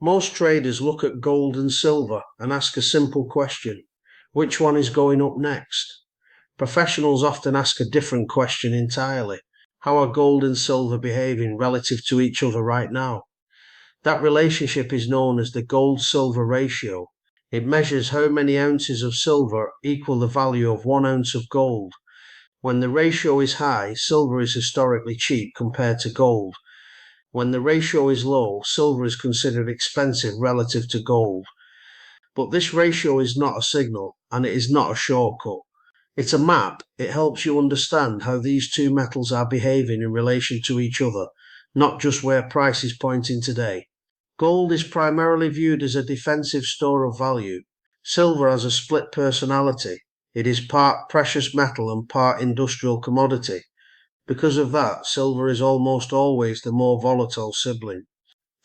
Most traders look at gold and silver and ask a simple question: which one is going up next? Professionals often ask a different question entirely: how are gold and silver behaving relative to each other right now? That relationship is known as the gold-silver ratio. It measures how many ounces of silver equal the value of 1 ounce of gold. When the ratio is high, silver is historically cheap compared to gold. When the ratio is low, silver is considered expensive relative to gold. But this ratio is not a signal, and it is not a shortcut. It's a map. It helps you understand how these two metals are behaving in relation to each other, not just where price is pointing today. Gold is primarily viewed as a defensive store of value. Silver has a split personality. It is part precious metal and part industrial commodity. Because of that, silver is almost always the more volatile sibling.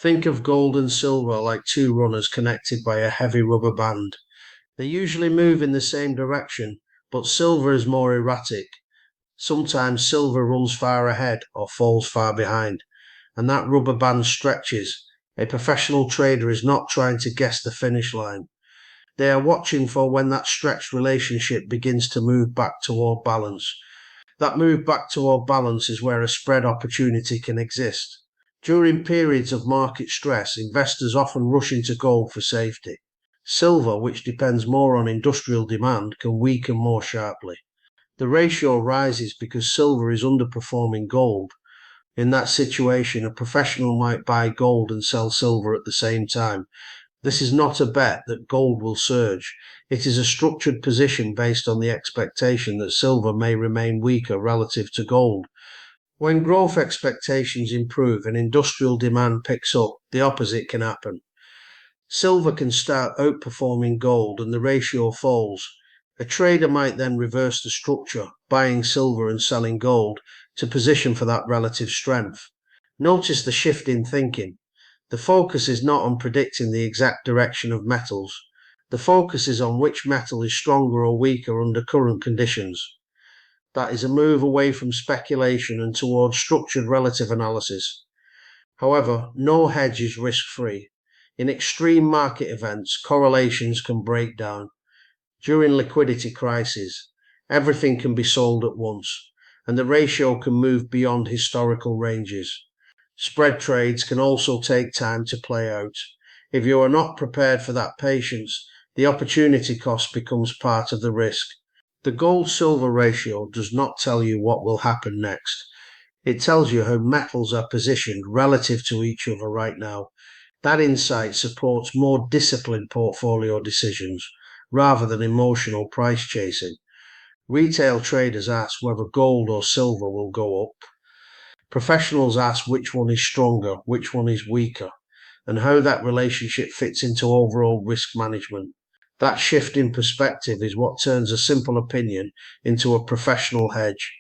Think of gold and silver like two runners connected by a heavy rubber band. They usually move in the same direction, but silver is more erratic. Sometimes silver runs far ahead or falls far behind, and that rubber band stretches. A professional trader is not trying to guess the finish line. They are watching for when that stretched relationship begins to move back toward balance. That move back toward balance is where a spread opportunity can exist. During periods of market stress, investors often rush into gold for safety. Silver, which depends more on industrial demand, can weaken more sharply. The ratio rises because silver is underperforming gold. In that situation, a professional might buy gold and sell silver at the same time. This is not a bet that gold will surge. It is a structured position based on the expectation that silver may remain weaker relative to gold. When growth expectations improve and industrial demand picks up, the opposite can happen. Silver can start outperforming gold and the ratio falls. A trader might then reverse the structure, buying silver and selling gold, to position for that relative strength. Notice the shift in thinking. The focus is not on predicting the exact direction of metals. The focus is on which metal is stronger or weaker under current conditions. That is a move away from speculation and towards structured relative analysis. However, no hedge is risk-free. In extreme market events, correlations can break down. During liquidity crises, everything can be sold at once, and the ratio can move beyond historical ranges. Spread trades can also take time to play out. If you are not prepared for that patience, the opportunity cost becomes part of the risk. The gold-silver ratio does not tell you what will happen next. It tells you how metals are positioned relative to each other right now. That insight supports more disciplined portfolio decisions rather than emotional price chasing. Retail traders ask whether gold or silver will go up. Professionals ask which one is stronger, which one is weaker, and how that relationship fits into overall risk management. That shift in perspective is what turns a simple opinion into a professional hedge.